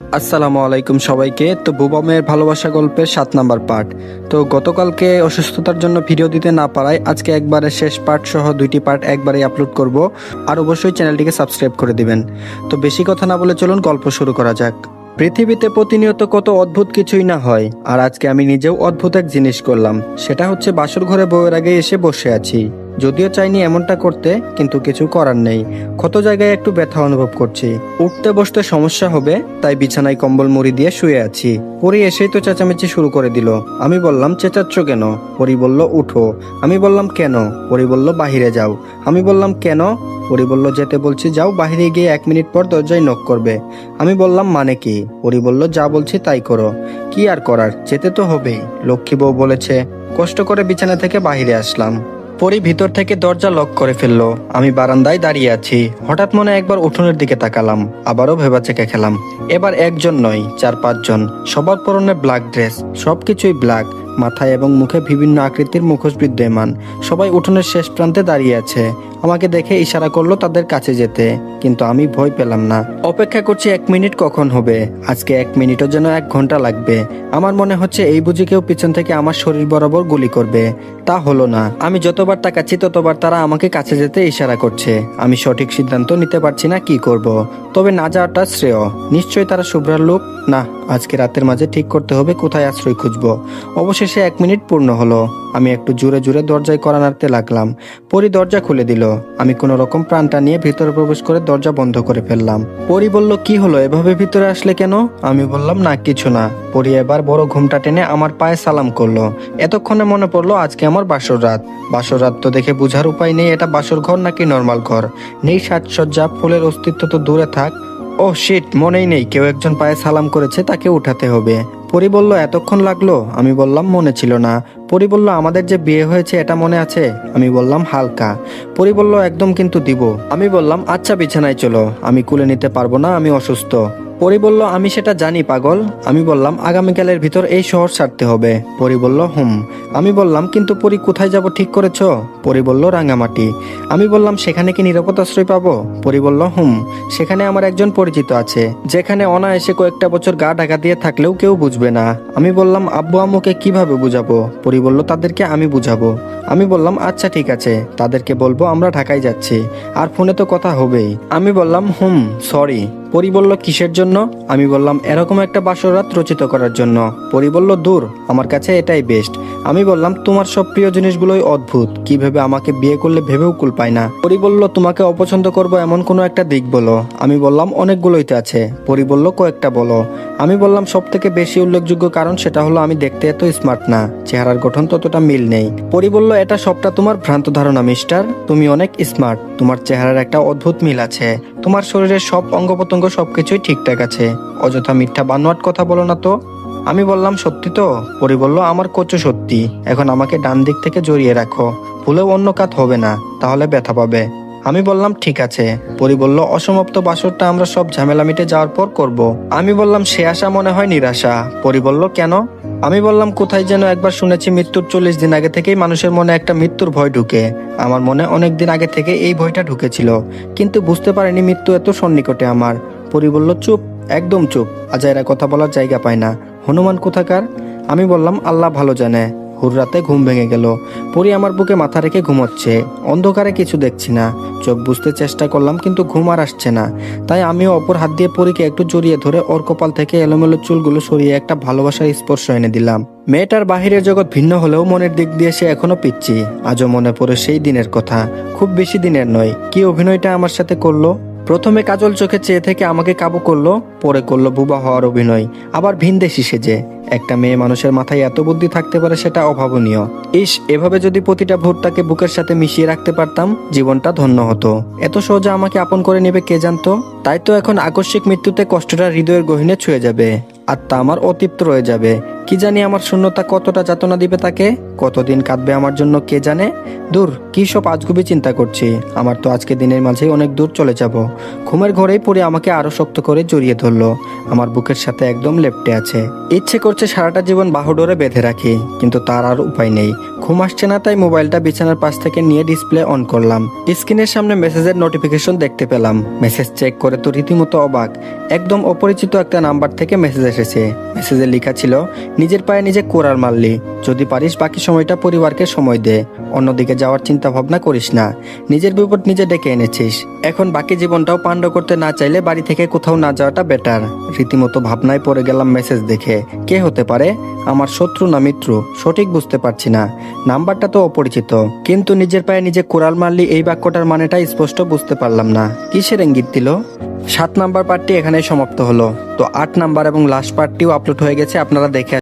আসসালামু আলাইকুম সবাইকে। তো বুবা মেয়ের ভালোবাসা গল্পের 7 নাম্বার পার্ট। তো গতকালকে অসুস্থতার জন্য ভিডিও দিতে না পারায় আজকে একবারে শেষ পার্ট সহ 2টি পার্ট একবারেই আপলোড করব। আর অবশ্যই চ্যানেলটিকে সাবস্ক্রাইব করে দিবেন। তো বেশি কথা না বলে চলুন গল্প শুরু করা যাক। পৃথিবীতে প্রতিনিয়ত কত অদ্ভুত কিছুই না হয়, আর আজকে আমি নিজেও অদ্ভুত এক জিনিস করলাম। সেটা হচ্ছে বাসর ঘরে বউয়ের আগে এসে বসে আছি। যদিও চাইনি এমনটা করতে, কিন্তু কিছু করার নেই। ক্ষত জায়গায় একটু ব্যথা অনুভব করছি। উঠতে বসতে সমস্যা হবে, তাই বিছানায় কম্বল মুড়ি দিয়ে শুয়ে আছি। পরি এসেই তো চেঁচামেচি শুরু করে দিল। আমি বললাম, চেঁচাচ্ছ কেন? পরি বলল, উঠো। আমি বললাম, কেন? পরি বলল, বাহিরে যাও। আমি বললাম, কেন? পরি বলল, যেতে বলছি যাও, বাহিরে গিয়ে 1 মিনিট পর দরজায় নক করবে। আমি বললাম, মানে কি? পরি বলল, যা বলছি তাই করো। কি আর করার, যেতে তো হবেই, লক্ষ্মী বউ বলেছে। কষ্ট করে বিছানা থেকে বাহিরে আসলাম। পরি ভিতর থেকে দরজা লক করে ফেললো। আমি বারান্দায় দাঁড়িয়ে আছি। হঠাৎ মনে একবার উঠোনের দিকে তাকালাম, আবারও ভেবাচেকে খেলাম। এবার একজন নয়, 4-5 জন। সবার পরনে ব্ল্যাক ড্রেস, সবকিছুই ব্ল্যাক। মাথায় এবং মুখে বিভিন্ন আকৃতির মুখোশ বিদ্যমান। সবাই উঠোনের শেষ প্রান্তে দাঁড়িয়ে আছে। আমাকে দেখে ইশারা করলো তাদের কাছে যেতে, কিন্তু আমি ভয় পেলাম না। অপেক্ষা করছি 1 মিনিট কখন হবে। আজকে 1 মিনিটও যেন 1 ঘন্টা লাগবে। আমার মনে হচ্ছে এই বুঝি কেউ পিছন থেকে আমার শরীর বরাবর গুলি করবে। তা হলো না। আমি যতবার তাকাচ্ছি ততবার তারা আমাকে কাছে যেতে ইশারা করছে। আমি সঠিক সিদ্ধান্ত নিতে পারছি না কি করব। তবে না যাওয়াটা শ্রেয়। নিশ্চয়ই তারা শুভ্রার লোক। না, আজকে রাতের মাঝে ঠিক করতে হবে কোথায় আশ্রয় খুঁজবো। অবশেষে 1 মিনিট পূর্ণ হলো। আমি একটু জোরে জোরে দরজায় কড়া নাড়তে লাগলাম। পরি দরজা খুলে দিল। আমি কোনো রকম প্রাণটা নিয়ে ভিতরে প্রবেশ করে দরজা বন্ধ করে ফেললাম। পরি বলল, কি হলো, এভাবে ভিতরে আসলে কেন? আমি বললাম, না কিছু না। পরি এবার বড় ঘুমটা টেনে আমার পায়ে সালাম করলো। এতক্ষণে মনে পড়লো আজকে আমার বাসর রাত। বাসর রাত তো দেখে বুঝার উপায় নেই এটা বাসর ঘর নাকি নর্মাল ঘর। নেই সাজসজ্জা, ফুলের অস্তিত্ব তো দূরে থাক। ও শিট, মনেই নেই কেউ একজন পায়ে সালাম করেছে, তাকে উঠাতে হবে। পরি বলল, এতক্ষণ লাগলো? আমি বললাম, মনে ছিল না। পরি বলল, আমাদের যে বিয়ে হয়েছে এটা মনে আছে? আমি বললাম, হালকা। পরি বলল, একদম কিন্তু দিব। আমি বললাম, আচ্ছা বিছানায় চলো, আমি কুলে নিতে পারবো না, আমি অসুস্থ। পরি বলল, আমি সেটা জানি পাগল। আমি বললাম, আগামীকালের ভিতর এই শহর ছাড়তে হবে। পরি বলল, হুম। আমি বললাম, কিন্তু পরি কোথায় যাব ঠিক করেছো? পরি বলল, রাঙামাটি। আমি বললাম, সেখানে কি নিরাপদ আশ্রয় পাবো? পরি বলল, হুম। সেখানে আমার একজন পরিচিত আছে, যেখানে অনায়াসে কয়েকটা বছর গা ঢাকা দিয়ে থাকলেও কেউ বুঝবে না। আমি বললাম, আব্বু আম্মুকে কিভাবে বুঝাবো? পরি বলল, তাদেরকে আমি বুঝাবো। আমি বললাম, আচ্ছা ঠিক আছে, তাদেরকে বলবো আমরা ঢাকায় যাচ্ছি, আর ফোনে তো কথা হবেই। আমি বললাম, হুম, সরি। পরি বলল, কিসের জন্য? আমি বললাম, এরকম একটা বাসর রাত রচিত করার জন্য। পরি বলল, দূর, আমার কাছে এটাই বেস্ট। আমি বললাম, তোমার সব প্রিয় জিনিসগুলোই অদ্ভুত, কিভাবে আমাকে বিয়ে করলে ভেবেও কুল পায় না। পরি বলল, তোমাকে অপছন্দ করব এমন কোনো একটা দিক বলো। আমি বললাম, অনেকগুলোই তো আছে। পরি বলল, কয়েকটা বলো। আমি বললাম, সব থেকে বেশি উল্লেখযোগ্য কারণ সেটা হলো আমি দেখতে এত স্মার্ট না, চেহারার গঠন ততটা মিল নেই। পরি বলল, এটা সবটা তোমার ভ্রান্ত ধারণা মিস্টার, তুমি অনেক স্মার্ট, তোমার চেহারার একটা অদ্ভুত মিল আছে, তোমার শরীরের সব অঙ্গ প্রত্যঙ্গ সবকিছুই ঠিকঠাক আছে, অযথা মিথ্যা বানোয়াট কথা বলো না তো। আমি বললাম, সত্যি তো? পরি বলল, আমার কচু সত্যি। এখন আমাকে ডান দিক থেকে জড়িয়ে রাখো, ভুলেও অন্য কাত হবে না, তাহলে ব্যথা পাবে। আমি বললাম, ঠিক আছে। পরি বলল, অসমাপ্ত বাসরটা আমরা সব ঝামেলা মিটে যাওয়ার পর করব। আমি বললাম, সে আশা মনে হয় নিরাশা। পরি বলল, কেন? আমি বললাম, কোথায় যেন একবার শুনেছি মৃত্যুর 40 দিন আগে থেকেই মানুষের মনে একটা মৃত্যুর ভয় ঢুকে। আমার মনে অনেক দিন আগে থেকে এই ভয়টা ঢুকেছিল, কিন্তু বুঝতে পারিনি মৃত্যু এত সন্নিকটে আমার। পরি বলল, চুপ, একদম চুপ, আজাইরা কথা বলার জায়গা পায় না, হনুমান কোথাকার। আমি বললাম, আল্লাহ ভালো জানে। হুররাতে ঘুম ভেঙে গেল। পরি আমার বুকে মাথা রেখে ঘুমোচ্ছে। অন্ধকারে কিছু দেখছি না। চোখ বুঝতে চেষ্টা করলাম, কিন্তু ঘুম আর আসছে না। তাই আমিও অপর হাত দিয়ে পরীকে একটু জড়িয়ে ধরে ওর কপাল থেকে এলোমেলো চুলগুলো সরিয়ে একটা ভালোবাসার স্পর্শ এনে দিলাম। মেয়েটার বাহিরের জগৎ ভিন্ন হলেও মনের দিক দিয়ে সে এখনো পিচ্ছি। আজও মনে পড়ে সেই দিনের কথা, খুব বেশি দিনের নয়। কি অভিনয়টা আমার সাথে করলো! প্রথমে কাজল চোখে চেয়ে থেকে আমাকে কাবু করলো, পরে করলো বুবা হওয়ার অভিনয়, আবার ভিনদেশি সেজে। একটা মেয়ে মানুষের মাথায় এত বুদ্ধি থাকতে পারে, সেটা অভাবনীয়। ইস, এভাবে যদি প্রতিটা ভোরটাকে বুকের সাথে মিশিয়ে রাখতে পারতাম, জীবনটা ধন্য হতো। এত সহজে আমাকে আপন করে নেবে কে জানতো। তাই তো এখন আকস্মিক মৃত্যুতে কষ্টটা হৃদয়ের গহীনে ছুঁয়ে যাবে, আত্মা আমার অতৃপ্ত রয়ে যাবে। কি জানি আমার শূন্যতা কতটা যাতনা দিবে তাকে, কতদিন কাঁদবে আমার জন্য কে জানে। দূর, কি সব আজগুবি চিন্তা করছি। আমার তো আজকে দিনের মাঝে অনেক দূর চলে যাব। ঘুমের ঘরেই পড়ে আমাকে আরো শক্ত করে জড়িয়ে ধরলো, আমার বুকের সাথে একদম লেপ্টে আছে। ইচ্ছে করছে সারাটা জীবন বাহুডোরে বেঁধে রাখি, কিন্তু তার আর উপায় নেই। ঘুম আসছে না, তাই মোবাইলটা বিছানার পাশ থেকে নিয়ে ডিসপ্লে অন করলাম। স্ক্রিনের সামনে মেসেজের নোটিফিকেশন দেখতে পেলাম। মেসেজ চেক করে তো রীতিমতো অবাক। একদম অপরিচিত একটা নাম্বার থেকে মেসেজ এসেছে। মেসেজে লেখা ছিল, নিজের পায়ে নিজে কোড়াল মারলি, যদি পারিস বাকি সময়টা পরিবারকে সময় দে। অন্যদিকে যাওয়ার চিন্তা ভাবনা করিস না, নিজের বিপদ নিজে ডেকে এনেছিস। এখন বাকি জীবনটাও পাণ্ড করতে না চাইলে বাড়ি থেকে কোথাও না যাওয়াটা বেটার। রীতিমতো ভাবনায় পড়ে গেলাম মেসেজ দেখে। কে হতে পারে, আমার শত্রু না মিত্র, সঠিক বুঝতে পারছি না। নাম্বারটা তো অপরিচিত, কিন্তু নিজের পায়ে নিজে কোড়াল মারলি এই বাক্যটার মানেটা স্পষ্ট বুঝতে পারলাম না। কিসের ইঙ্গিত দিল? 7 নাম্বার পার্টটি এখানেই সমাপ্ত হলো। তো 8 নাম্বার এবং লাস্ট পার্টটিও আপলোড হয়ে গেছে, আপনারা দেখে